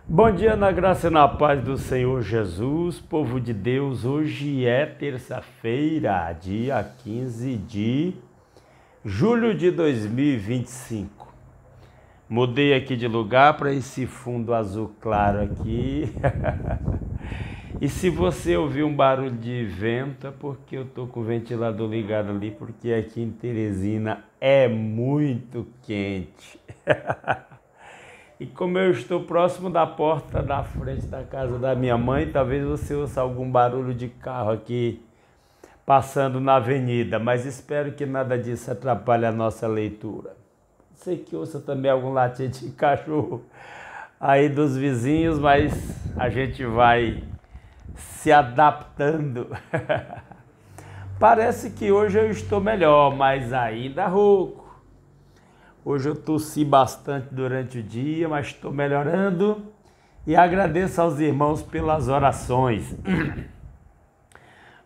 Bom dia na graça e na paz do Senhor Jesus, povo de Deus. Hoje é terça-feira, dia 15 de julho de 2025. Mudei aqui de lugar para esse fundo azul claro aqui. E se você ouvir um barulho de vento, é porque eu tô com o ventilador ligado ali, porque aqui em Teresina é muito quente. E como eu estou próximo da porta da frente da casa da minha mãe, talvez você ouça algum barulho de carro aqui passando na avenida, mas espero que nada disso atrapalhe a nossa leitura. Sei que ouça também algum latido de cachorro aí dos vizinhos, mas a gente vai se adaptando. Parece que hoje eu estou melhor, mas ainda rouco. Hoje eu tossi bastante durante o dia, mas estou melhorando e agradeço aos irmãos pelas orações.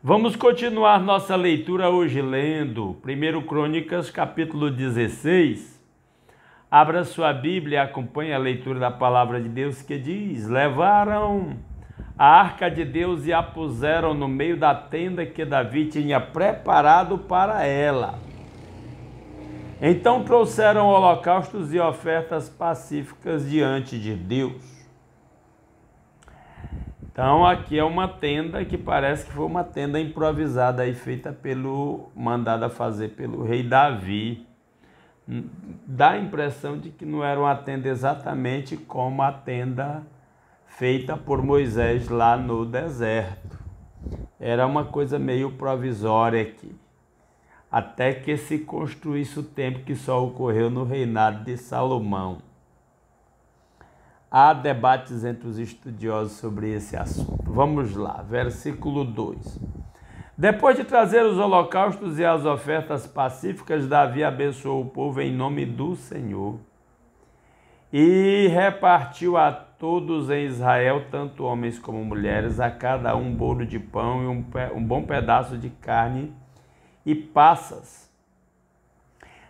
Vamos continuar nossa leitura hoje lendo 1 Crônicas, capítulo 16. Abra sua Bíblia e acompanhe a leitura da palavra de Deus que diz: levaram a arca de Deus e a puseram no meio da tenda que Davi tinha preparado para ela. Então trouxeram holocaustos e ofertas pacíficas diante de Deus. Então aqui é uma tenda que parece que foi uma tenda improvisada aí, feita mandada fazer pelo rei Davi. Dá a impressão de que não era uma tenda exatamente como a tenda feita por Moisés lá no deserto. Era uma coisa meio provisória aqui, até que se construísse o templo, que só ocorreu no reinado de Salomão. Há debates entre os estudiosos sobre esse assunto. Vamos lá, versículo 2. Depois de trazer os holocaustos e as ofertas pacíficas, Davi abençoou o povo em nome do Senhor e repartiu a todos em Israel, tanto homens como mulheres, a cada um bolo de pão e um bom pedaço de carne e passas.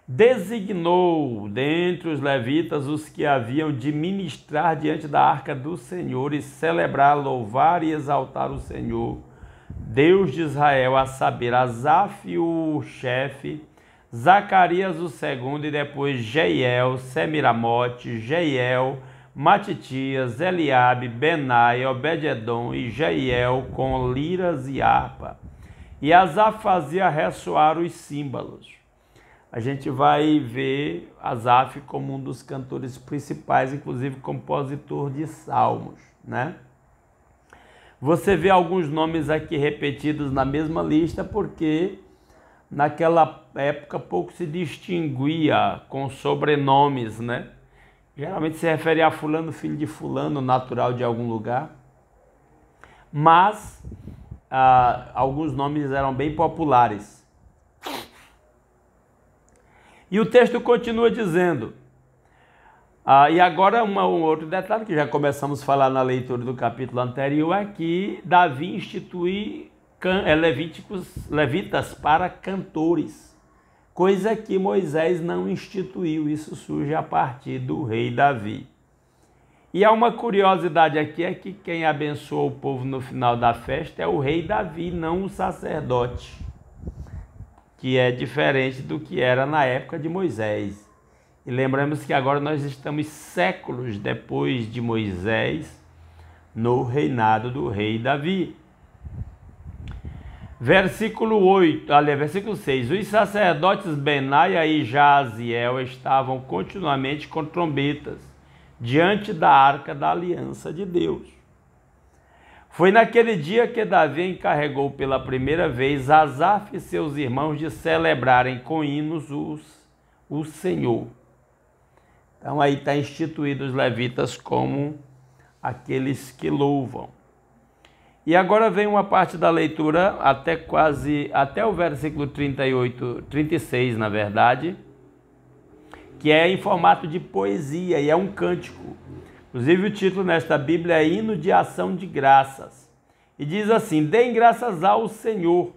Designou dentre os levitas os que haviam de ministrar diante da arca do Senhor e celebrar, louvar e exaltar o Senhor, Deus de Israel, a saber, Asaf o chefe, Zacarias o segundo e depois Jeiel, Semiramote, Jeiel, Matitias, Eliabe, Benai, Obed-edom e Jeiel com liras e harpa. E Asaf fazia ressoar os símbolos. A gente vai ver Asaf como um dos cantores principais, inclusive compositor de salmos, né? Você vê alguns nomes aqui repetidos na mesma lista, porque naquela época pouco se distinguia com sobrenomes, né? Geralmente se referia a fulano, filho de fulano, natural de algum lugar. Mas alguns nomes eram bem populares. E o texto continua dizendo, e agora um outro detalhe que já começamos a falar na leitura do capítulo anterior, é que Davi institui levitas para cantores, coisa que Moisés não instituiu. Isso surge a partir do rei Davi. E há uma curiosidade aqui, é que quem abençoou o povo no final da festa é o rei Davi, não o sacerdote, que é diferente do que era na época de Moisés. E lembramos que agora nós estamos séculos depois de Moisés, no reinado do rei Davi. Versículo 6. Os sacerdotes Benaia e Jaziel estavam continuamente com trombetas diante da arca da aliança de Deus. Foi naquele dia que Davi encarregou pela primeira vez Asaf e seus irmãos de celebrarem com hinos o Senhor. Então aí está instituído os levitas como aqueles que louvam. E agora vem uma parte da leitura até o versículo 36, na verdade, que é em formato de poesia e é um cântico. Inclusive o título nesta Bíblia é Hino de Ação de Graças. E diz assim: deem graças ao Senhor,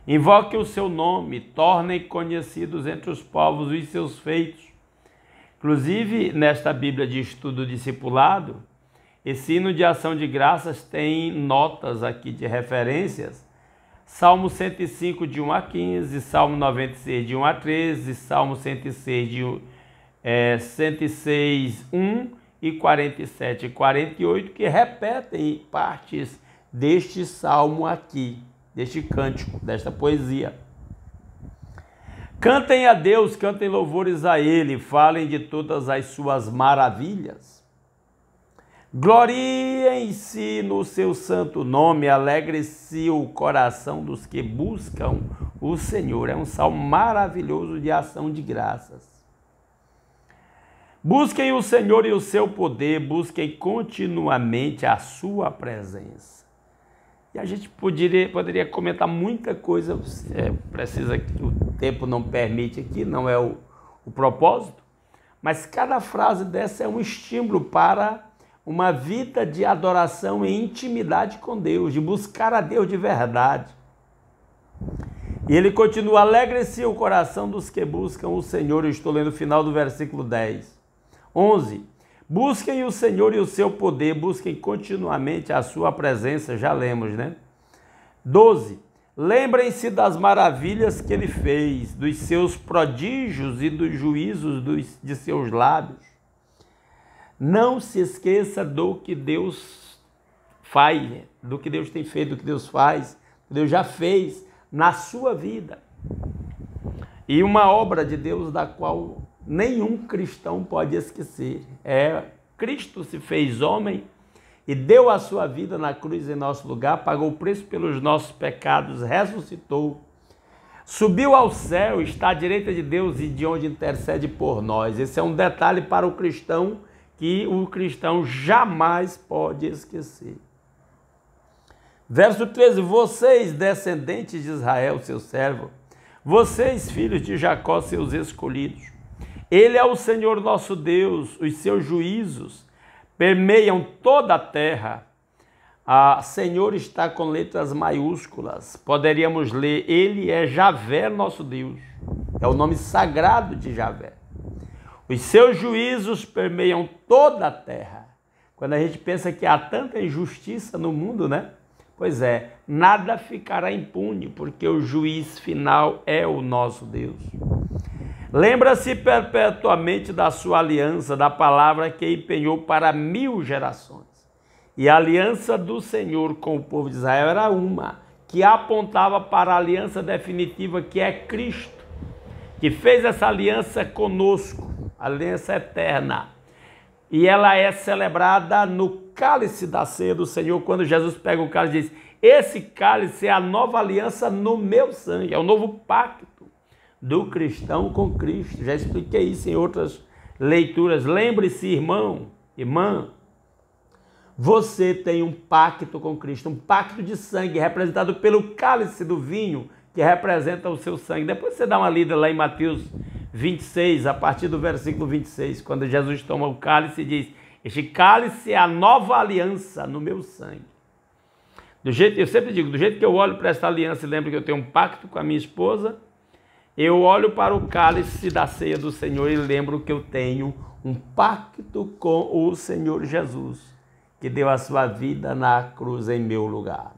invoquem o seu nome, tornem conhecidos entre os povos os seus feitos. Inclusive, nesta Bíblia de estudo discipulado, Esse hino de ação de graças tem notas aqui de referências. Salmo 105, de 1 a 15, Salmo 96, de 1 a 13, Salmo 106, 106, 1 e 47 e 48, que repetem partes deste salmo aqui, deste cântico, desta poesia. Cantem a Deus, cantem louvores a Ele, falem de todas as suas maravilhas. Gloriem-se no seu santo nome, alegre-se o coração dos que buscam o Senhor. É um salmo maravilhoso de ação de graças. Busquem o Senhor e o seu poder, busquem continuamente a sua presença. E a gente poderia comentar muita coisa, precisa que o tempo não permite aqui, não é o propósito, mas cada frase dessa é um estímulo para uma vida de adoração e intimidade com Deus, de buscar a Deus de verdade. E ele continua, alegre-se o coração dos que buscam o Senhor. Eu estou lendo o final do versículo 10. 11. Busquem o Senhor e o seu poder, busquem continuamente a sua presença, já lemos, né? 12. Lembrem-se das maravilhas que ele fez, dos seus prodígios e dos juízos de seus lábios. Não se esqueça do que Deus faz, do que Deus tem feito, do que Deus faz, do que Deus já fez na sua vida. E uma obra de Deus da qual nenhum cristão pode esquecer. Cristo se fez homem e deu a sua vida na cruz em nosso lugar, pagou o preço pelos nossos pecados, ressuscitou, subiu ao céu, está à direita de Deus e de onde intercede por nós. Esse é um detalhe para o cristão que o cristão jamais pode esquecer. Verso 13, vocês, descendentes de Israel, seu servo, vocês, filhos de Jacó, seus escolhidos, ele é o Senhor nosso Deus, os seus juízos permeiam toda a terra. Senhor está com letras maiúsculas. Poderíamos ler, ele é Javé, nosso Deus. É o nome sagrado de Javé. Os seus juízos permeiam toda a terra. Quando a gente pensa que há tanta injustiça no mundo, né? Pois é, nada ficará impune, porque o juiz final é o nosso Deus. Lembra-se perpetuamente da sua aliança, da palavra que empenhou para 1000 gerações. E a aliança do Senhor com o povo de Israel era uma, que apontava para a aliança definitiva, que é Cristo, que fez essa aliança conosco, aliança eterna. E ela é celebrada no cálice da ceia do Senhor, quando Jesus pega o cálice e diz, esse cálice é a nova aliança no meu sangue, é o novo pacto do cristão com Cristo. Já expliquei isso em outras leituras. Lembre-se, irmão, irmã, você tem um pacto com Cristo, um pacto de sangue representado pelo cálice do vinho, que representa o seu sangue. Depois você dá uma lida lá em Mateus 26, a partir do versículo 26, quando Jesus toma o cálice e diz, este cálice é a nova aliança no meu sangue. Eu sempre digo, do jeito que eu olho para essa aliança e lembro que eu tenho um pacto com a minha esposa, eu olho para o cálice da ceia do Senhor e lembro que eu tenho um pacto com o Senhor Jesus, que deu a sua vida na cruz em meu lugar.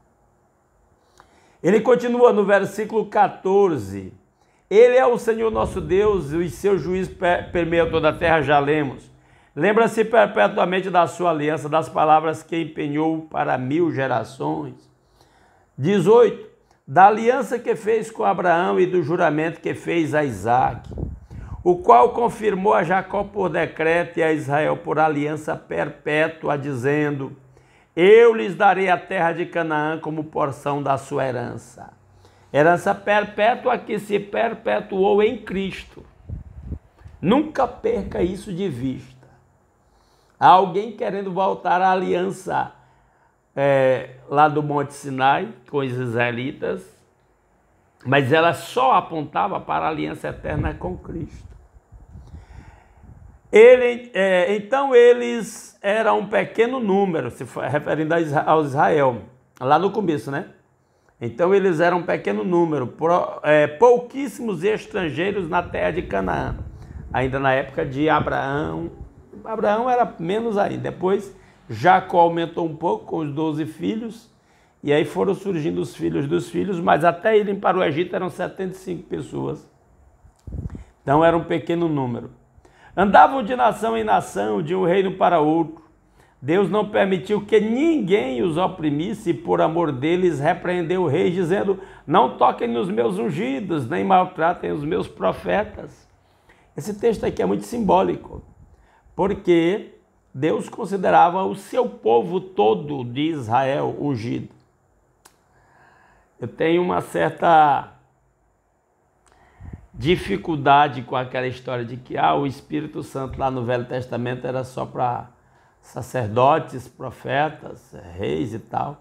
Ele continua no versículo 14. Ele é o Senhor nosso Deus e os seus juízos permeiam toda a terra, já lemos. Lembra-se perpetuamente da sua aliança, das palavras que empenhou para 1000 gerações. 18. Da aliança que fez com Abraão e do juramento que fez a Isaque, o qual confirmou a Jacó por decreto e a Israel por aliança perpétua, dizendo, eu lhes darei a terra de Canaã como porção da sua herança. Herança perpétua que se perpetuou em Cristo. Nunca perca isso de vista. Há alguém querendo voltar à aliança lá do Monte Sinai com os israelitas, mas ela só apontava para a aliança eterna com Cristo. Então eles eram um pequeno número, se referindo ao Israel, lá no começo, né? Então eles eram um pequeno número, pouquíssimos estrangeiros na terra de Canaã, ainda na época de Abraão. Abraão era menos ainda, depois Jacó aumentou um pouco com os 12 filhos, e aí foram surgindo os filhos dos filhos, mas até irem para o Egito eram 75 pessoas. Então era um pequeno número. Andavam de nação em nação, de um reino para outro. Deus não permitiu que ninguém os oprimisse, e por amor deles repreendeu o rei, dizendo: não toquem nos meus ungidos, nem maltratem os meus profetas. Esse texto aqui é muito simbólico, porque Deus considerava o seu povo todo de Israel ungido. Eu tenho uma certa dificuldade com aquela história de que o Espírito Santo lá no Velho Testamento era só para sacerdotes, profetas, reis e tal.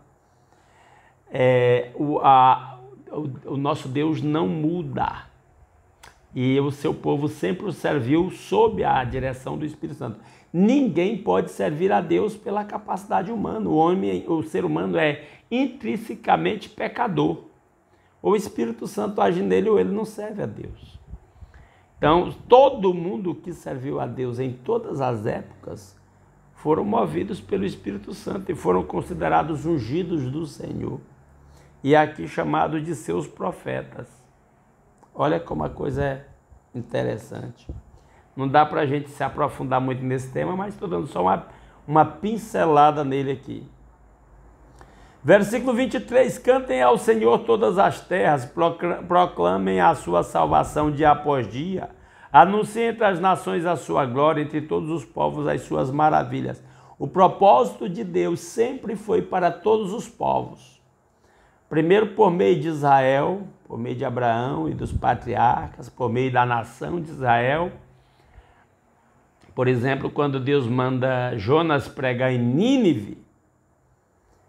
O nosso Deus não muda. E o seu povo sempre o serviu sob a direção do Espírito Santo. Ninguém pode servir a Deus pela capacidade humana. O ser humano é intrinsecamente pecador. O Espírito Santo age nele ou ele não serve a Deus. Então, todo mundo que serviu a Deus em todas as épocas foram movidos pelo Espírito Santo e foram considerados ungidos do Senhor. E aqui chamados de seus profetas. Olha como a coisa é interessante. Não dá para a gente se aprofundar muito nesse tema, mas estou dando só uma pincelada nele aqui. Versículo 23, cantem ao Senhor todas as terras, proclamem a sua salvação dia após dia, anunciem entre as nações a sua glória, entre todos os povos as suas maravilhas. O propósito de Deus sempre foi para todos os povos. Primeiro por meio de Israel, por meio de Abraão e dos patriarcas, por meio da nação de Israel. Por exemplo, quando Deus manda Jonas pregar em Nínive,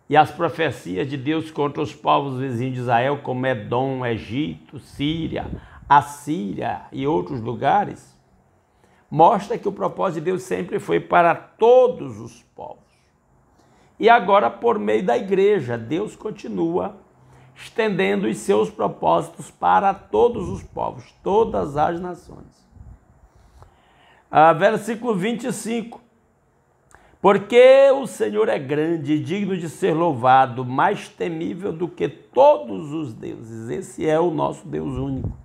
e as profecias de Deus contra os povos vizinhos de Israel, como Edom, Egito, Síria, Assíria e outros lugares, mostra que o propósito de Deus sempre foi para todos os povos. E agora, por meio da igreja, Deus continua estendendo os seus propósitos para todos os povos, todas as nações. Versículo 25. Porque o Senhor é grande e digno de ser louvado, mais temível do que todos os deuses. Esse é o nosso Deus único.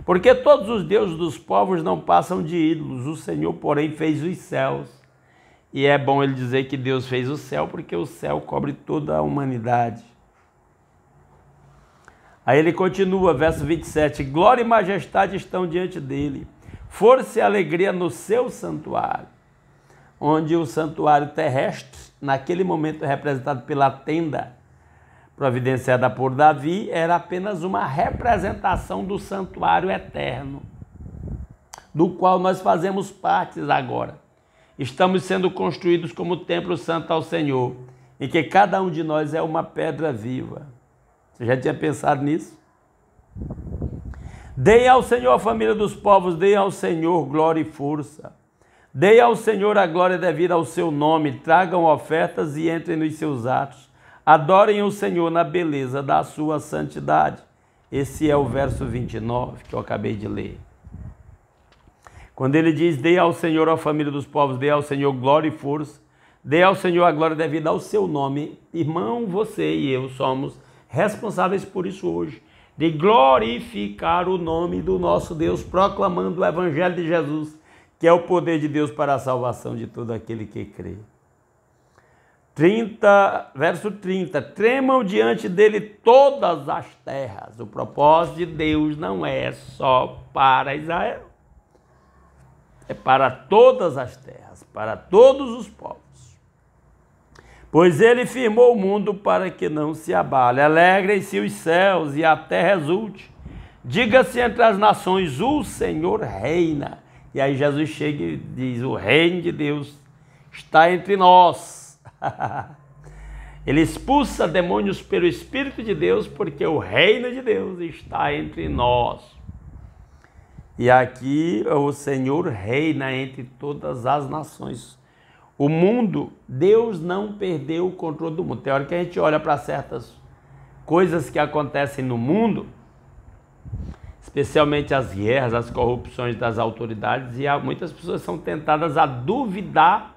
Porque todos os deuses dos povos não passam de ídolos, o Senhor, porém, fez os céus. E é bom ele dizer que Deus fez o céu, porque o céu cobre toda a humanidade. Aí ele continua, verso 27, glória e majestade estão diante dele, força e alegria no seu santuário. Onde o santuário terrestre, naquele momento representado pela tenda providenciada por Davi, era apenas uma representação do santuário eterno, do qual nós fazemos parte agora. Estamos sendo construídos como templo santo ao Senhor, em que cada um de nós é uma pedra viva. Você já tinha pensado nisso? Deem ao Senhor a família dos povos, deem ao Senhor glória e força. Deem ao Senhor a glória devida ao seu nome, tragam ofertas e entrem nos seus atos. Adorem o Senhor na beleza da sua santidade. Esse é o verso 29 que eu acabei de ler. Quando ele diz, dê ao Senhor a família dos povos, dê ao Senhor glória e força, dê ao Senhor a glória devida ao seu nome. Irmão, você e eu somos responsáveis por isso hoje, de glorificar o nome do nosso Deus, proclamando o Evangelho de Jesus, que é o poder de Deus para a salvação de todo aquele que crê. Verso 30, tremam diante dele todas as terras. O propósito de Deus não é só para Israel, é para todas as terras, para todos os povos. Pois ele firmou o mundo para que não se abale. Alegrem-se os céus e a terra exulte. Diga-se entre as nações, o Senhor reina. E aí Jesus chega e diz, o reino de Deus está entre nós. Ele expulsa demônios pelo Espírito de Deus, porque o reino de Deus está entre nós. E aqui o Senhor reina entre todas as nações. O mundo, Deus não perdeu o controle do mundo. Tem hora que a gente olha para certas coisas que acontecem no mundo, especialmente as guerras, as corrupções das autoridades, e muitas pessoas são tentadas a duvidar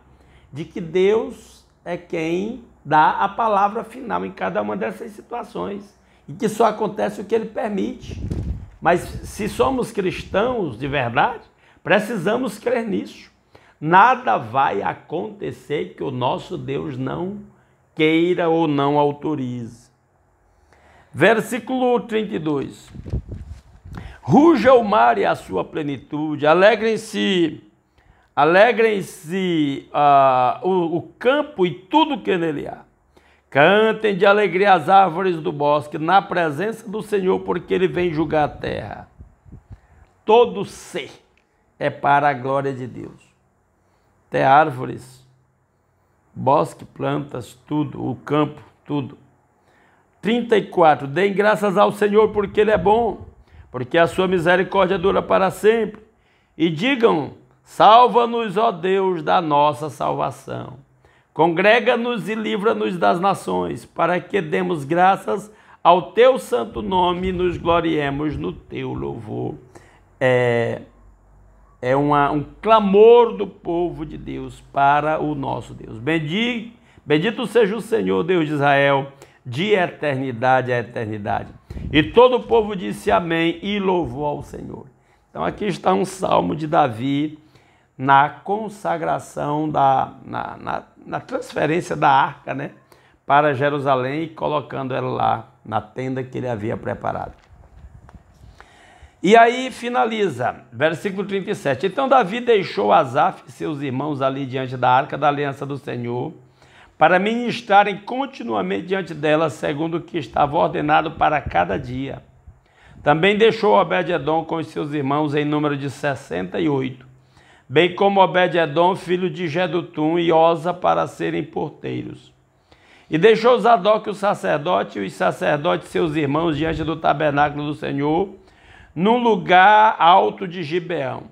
de que Deus é quem dá a palavra final em cada uma dessas situações. E que só acontece o que ele permite. Mas se somos cristãos de verdade, precisamos crer nisso. Nada vai acontecer que o nosso Deus não queira ou não autorize. Versículo 32. Ruja o mar e a sua plenitude, alegrem-se o campo e tudo que nele há. Cantem de alegria as árvores do bosque, na presença do Senhor, porque ele vem julgar a terra. Todo ser é para a glória de Deus. Até árvores, bosque, plantas, tudo, o campo, tudo. 34. Deem graças ao Senhor, porque ele é bom, porque a sua misericórdia dura para sempre. E digam: salva-nos, ó Deus, da nossa salvação. Congrega-nos e livra-nos das nações, para que demos graças ao teu santo nome e nos gloriemos no teu louvor. É um clamor do povo de Deus para o nosso Deus. Bendito seja o Senhor, Deus de Israel, de eternidade a eternidade. E todo o povo disse amém e louvou ao Senhor. Então aqui está um salmo de Davi na consagração, na transferência da arca, né, para Jerusalém, e colocando ela lá na tenda que ele havia preparado. E aí finaliza, versículo 37. Então Davi deixou Asaf e seus irmãos ali diante da arca da aliança do Senhor, para ministrarem continuamente diante dela, segundo o que estava ordenado para cada dia. Também deixou Obed-edom com os seus irmãos em número de 68, bem como Obed-edom, filho de Jedutum, e Osa, para serem porteiros. E deixou Zadok o sacerdote e os sacerdotes seus irmãos diante do tabernáculo do Senhor, num lugar alto de Gibeão.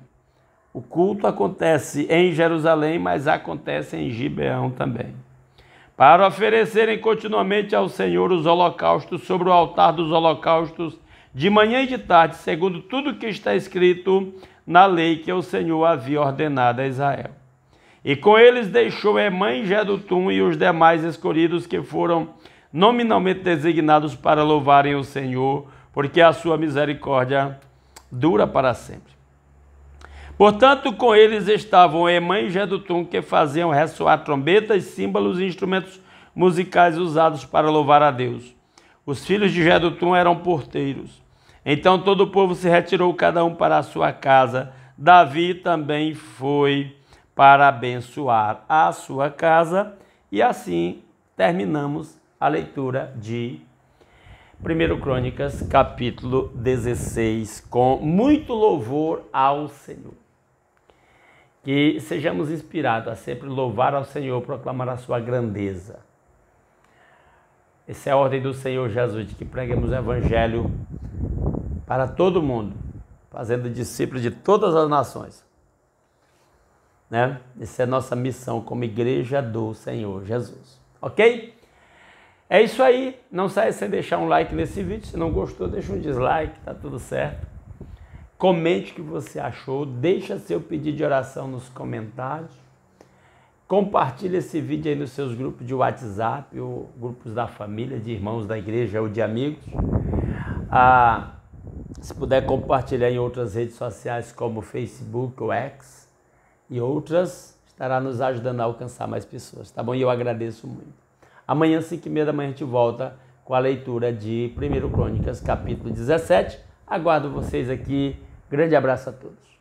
O culto acontece em Jerusalém, mas acontece em Gibeão também. Para oferecerem continuamente ao Senhor os holocaustos sobre o altar dos holocaustos, de manhã e de tarde, segundo tudo que está escrito na lei que o Senhor havia ordenado a Israel. E com eles deixou Emã e Jedutum e os demais escolhidos que foram nominalmente designados para louvarem o Senhor, porque a sua misericórdia dura para sempre. Portanto, com eles estavam Emã e Jedutum, que faziam ressoar trombetas, símbolos e instrumentos musicais usados para louvar a Deus. Os filhos de Jedutum eram porteiros. Então todo o povo se retirou, cada um para a sua casa. Davi também foi para abençoar a sua casa. E assim terminamos a leitura de 1 Crônicas, capítulo 16, com muito louvor ao Senhor. Que sejamos inspirados a sempre louvar ao Senhor, proclamar a sua grandeza. Essa é a ordem do Senhor Jesus, de que preguemos o Evangelho para todo mundo, fazendo discípulos de todas as nações. Né? Essa é a nossa missão como igreja do Senhor Jesus. Ok? É isso aí. Não saia sem deixar um like nesse vídeo. Se não gostou, deixa um dislike, tá tudo certo. Comente o que você achou. Deixa seu pedido de oração nos comentários. Compartilhe esse vídeo aí nos seus grupos de WhatsApp, ou grupos da família, de irmãos da igreja ou de amigos. Se puder compartilhar em outras redes sociais como Facebook ou X e outras, estará nos ajudando a alcançar mais pessoas, tá bom? E eu agradeço muito. Amanhã, 5h30 da manhã, a gente volta com a leitura de 1 Crônicas, capítulo 17. Aguardo vocês aqui. Grande abraço a todos.